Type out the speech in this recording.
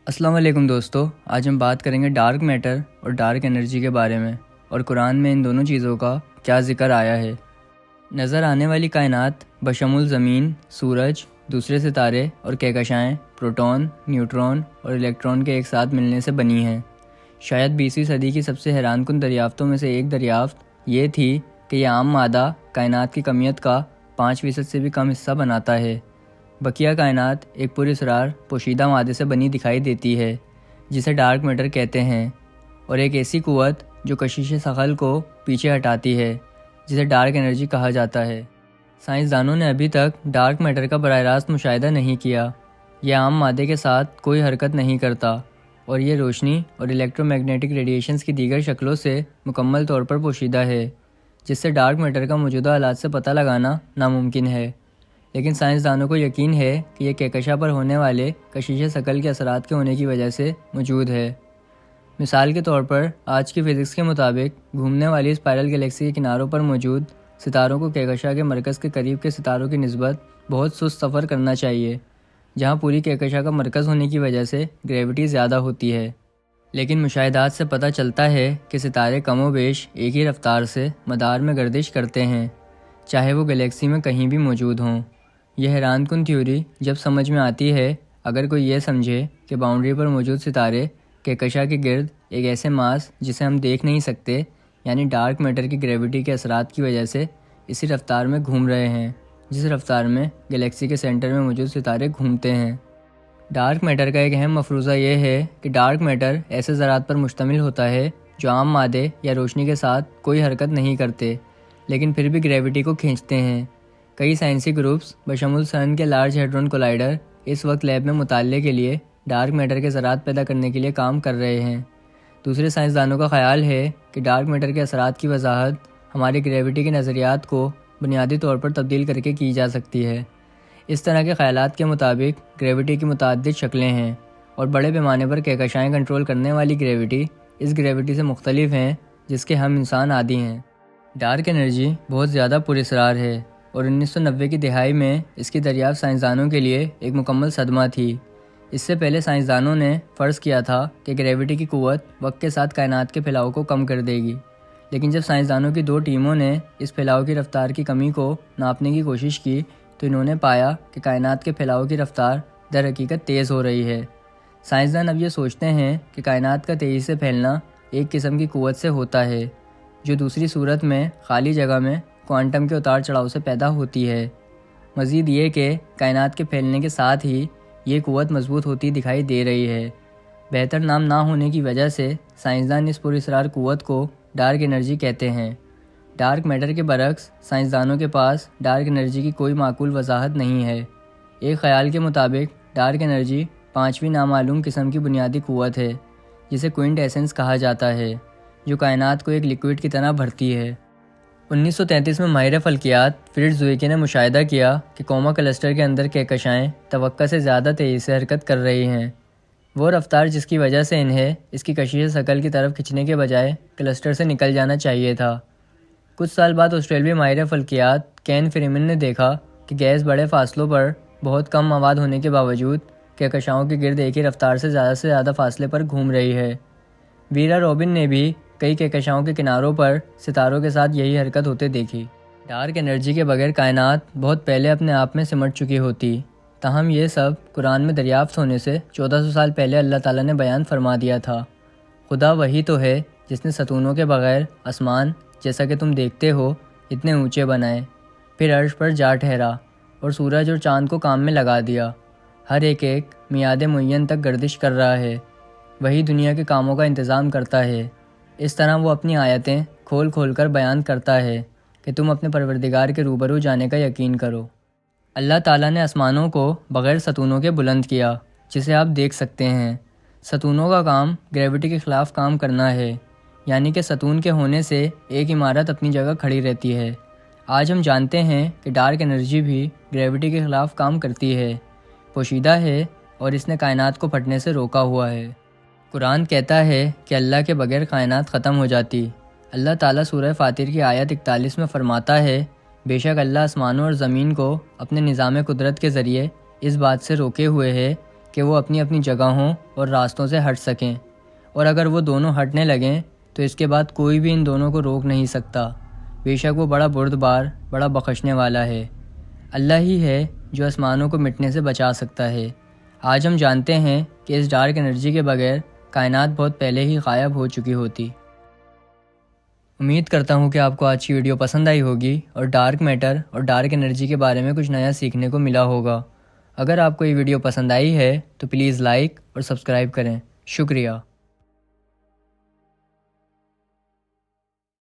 السلام علیکم دوستو، آج ہم بات کریں گے ڈارک میٹر اور ڈارک انرجی کے بارے میں، اور قرآن میں ان دونوں چیزوں کا کیا ذکر آیا ہے۔ نظر آنے والی کائنات بشمول زمین، سورج، دوسرے ستارے اور کہکشائیں پروٹون، نیوٹرون اور الیکٹرون کے ایک ساتھ ملنے سے بنی ہیں۔ شاید 20ویں صدی کی سب سے حیران کن دریافتوں میں سے ایک دریافت یہ تھی کہ یہ عام مادہ کائنات کی کمیت کا 5% سے بھی کم حصہ بناتا ہے۔ بقیہ کائنات ایک پراسرار پوشیدہ مادے سے بنی دکھائی دیتی ہے جسے ڈارک میٹر کہتے ہیں، اور ایک ایسی قوت جو کشش ثقل کو پیچھے ہٹاتی ہے جسے ڈارک انرجی کہا جاتا ہے۔ سائنسدانوں نے ابھی تک ڈارک میٹر کا براہ راست مشاہدہ نہیں کیا۔ یہ عام مادے کے ساتھ کوئی حرکت نہیں کرتا، اور یہ روشنی اور الیکٹرو میگنیٹک ریڈیشنز کی دیگر شکلوں سے مکمل طور پر پوشیدہ ہے، جس سے ڈارک میٹر کا موجودہ حالات سے پتہ لگانا ناممکن ہے۔ لیکن سائنسدانوں کو یقین ہے کہ یہ کہکشاں پر ہونے والے کشش ثقل کے اثرات کے ہونے کی وجہ سے موجود ہے۔ مثال کے طور پر آج کی فزکس کے مطابق گھومنے والی اسپائرل گلیکسی کے کناروں پر موجود ستاروں کو کہکشاں کے مرکز کے قریب کے ستاروں کی نسبت بہت سست سفر کرنا چاہیے، جہاں پوری کہکشاں کا مرکز ہونے کی وجہ سے گریوٹی زیادہ ہوتی ہے۔ لیکن مشاہدات سے پتہ چلتا ہے کہ ستارے کم و بیش ایک ہی رفتار سے مدار میں گردش کرتے ہیں، چاہے وہ گلیکسی میں کہیں بھی موجود ہوں۔ یہ حیران کن تھیوری جب سمجھ میں آتی ہے اگر کوئی یہ سمجھے کہ باؤنڈری پر موجود ستارے کہکشاں کے گرد ایک ایسے ماس جسے ہم دیکھ نہیں سکتے، یعنی ڈارک میٹر کی گریوٹی کے اثرات کی وجہ سے اسی رفتار میں گھوم رہے ہیں جس رفتار میں گلیکسی کے سینٹر میں موجود ستارے گھومتے ہیں۔ ڈارک میٹر کا ایک اہم مفروضہ یہ ہے کہ ڈارک میٹر ایسے ذرات پر مشتمل ہوتا ہے جو عام مادے یا روشنی کے ساتھ کوئی حرکت نہیں کرتے لیکن پھر بھی گریوٹی کو کھینچتے ہیں۔ کئی سائنسی گروپس بشمول سن کے لارج ہیڈرون کولائیڈر اس وقت لیب میں مطالعے کے لیے ڈارک میٹر کے ذرات پیدا کرنے کے لیے کام کر رہے ہیں۔ دوسرے سائنسدانوں کا خیال ہے کہ ڈارک میٹر کے اثرات کی وضاحت ہماری گریوٹی کے نظریات کو بنیادی طور پر تبدیل کر کے کی جا سکتی ہے۔ اس طرح کے خیالات کے مطابق گریوٹی کی متعدد شکلیں ہیں، اور بڑے پیمانے پر کہکشائیں کنٹرول کرنے والی گریوٹی اس گریوٹی سے مختلف ہیں جس کے ہم انسان عادی ہیں۔ ڈارک انرجی بہت زیادہ پراسرار ہے، اور 1990 کی دہائی میں اس کی دریافت سائنسدانوں کے لیے ایک مکمل صدمہ تھی۔ اس سے پہلے سائنسدانوں نے فرض کیا تھا کہ گریوٹی کی قوت وقت کے ساتھ کائنات کے پھیلاؤ کو کم کر دے گی، لیکن جب سائنسدانوں کی دو ٹیموں نے اس پھیلاؤ کی رفتار کی کمی کو ناپنے کی کوشش کی تو انہوں نے پایا کہ کائنات کے پھیلاؤ کی رفتار در حقیقت تیز ہو رہی ہے۔ سائنسدان اب یہ سوچتے ہیں کہ کائنات کا تیزی سے پھیلنا ایک قسم کی قوت سے ہوتا ہے جو دوسری صورت میں خالی جگہ میں کوانٹم کے اتار چڑھاؤ سے پیدا ہوتی ہے۔ مزید یہ کہ کائنات کے پھیلنے کے ساتھ ہی یہ قوت مضبوط ہوتی دکھائی دے رہی ہے۔ بہتر نام نہ ہونے کی وجہ سے سائنسدان اس پراسرار قوت کو ڈارک انرجی کہتے ہیں۔ ڈارک میٹر کے برعکس سائنسدانوں کے پاس ڈارک انرجی کی کوئی معقول وضاحت نہیں ہے۔ ایک خیال کے مطابق ڈارک انرجی 5ویں نامعلوم قسم کی بنیادی قوت ہے جسے کوئنٹ ایسنس کہا جاتا ہے، جو کائنات کو ایک لیکوئڈ کی طرح بھرتی ہے۔ 1933 میں ماہر فلکیات فریٹز زوئیکی نے مشاہدہ کیا کہ کوما کلسٹر کے اندر کہکشائیں توقع سے زیادہ تیزی سے حرکت کر رہی ہیں۔ وہ رفتار جس کی وجہ سے انہیں اس کی کشش ثقل کی طرف کھینچنے کے بجائے کلسٹر سے نکل جانا چاہیے تھا۔ کچھ سال بعد آسٹریلوی ماہر فلکیات کین فریمن نے دیکھا کہ گیس بڑے فاصلوں پر بہت کم مواد ہونے کے باوجود کہکشاؤں کے گرد ایک ہی رفتار سے زیادہ فاصلے پر گھوم رہی ہے۔ ویرا روبن نے بھی کئی کہکشاؤں کے کناروں پر ستاروں کے ساتھ یہی حرکت ہوتے دیکھی۔ ڈارک انرجی کے بغیر کائنات بہت پہلے اپنے آپ میں سمٹ چکی ہوتی، تاہم یہ سب قرآن میں دریافت ہونے سے 1400 سال پہلے اللہ تعالیٰ نے بیان فرما دیا تھا۔ خدا وہی تو ہے جس نے ستونوں کے بغیر آسمان جیسا کہ تم دیکھتے ہو اتنے اونچے بنائے، پھر عرش پر جا ٹھہرا اور سورج اور چاند کو کام میں لگا دیا۔ ہر ایک میعاد معین تک گردش کر رہا ہے، وہی دنیا کے کاموں کا انتظام کرتا ہے۔ اس طرح وہ اپنی آیتیں کھول کھول کر بیان کرتا ہے کہ تم اپنے پروردگار کے روبرو جانے کا یقین کرو۔ اللہ تعالیٰ نے آسمانوں کو بغیر ستونوں کے بلند کیا، جسے آپ دیکھ سکتے ہیں۔ ستونوں کا کام گریوٹی کے خلاف کام کرنا ہے، یعنی کہ ستون کے ہونے سے ایک عمارت اپنی جگہ کھڑی رہتی ہے۔ آج ہم جانتے ہیں کہ ڈارک انرجی بھی گریوٹی کے خلاف کام کرتی ہے، پوشیدہ ہے، اور اس نے کائنات کو پھٹنے سے روکا ہوا ہے۔ قرآن کہتا ہے کہ اللہ کے بغیر کائنات ختم ہو جاتی۔ اللہ تعالیٰ سورہ فاطر کی آیت 41 میں فرماتا ہے، بے شک اللہ آسمانوں اور زمین کو اپنے نظام قدرت کے ذریعے اس بات سے روکے ہوئے ہے کہ وہ اپنی اپنی جگہوں اور راستوں سے ہٹ سکیں، اور اگر وہ دونوں ہٹنے لگیں تو اس کے بعد کوئی بھی ان دونوں کو روک نہیں سکتا۔ بے شک وہ بڑا بردبار، بڑا بخشنے والا ہے۔ اللہ ہی ہے جو آسمانوں کو مٹنے سے بچا سکتا ہے۔ آج ہم جانتے ہیں کہ اس ڈارک انرجی کے بغیر کائنات بہت پہلے ہی غائب ہو چکی ہوتی۔ امید کرتا ہوں کہ آپ کو آج کی ویڈیو پسند آئی ہوگی اور ڈارک میٹر اور ڈارک انرجی کے بارے میں کچھ نیا سیکھنے کو ملا ہوگا۔ اگر آپ کو یہ ویڈیو پسند آئی ہے تو پلیز لائک اور سبسکرائب کریں۔ شکریہ۔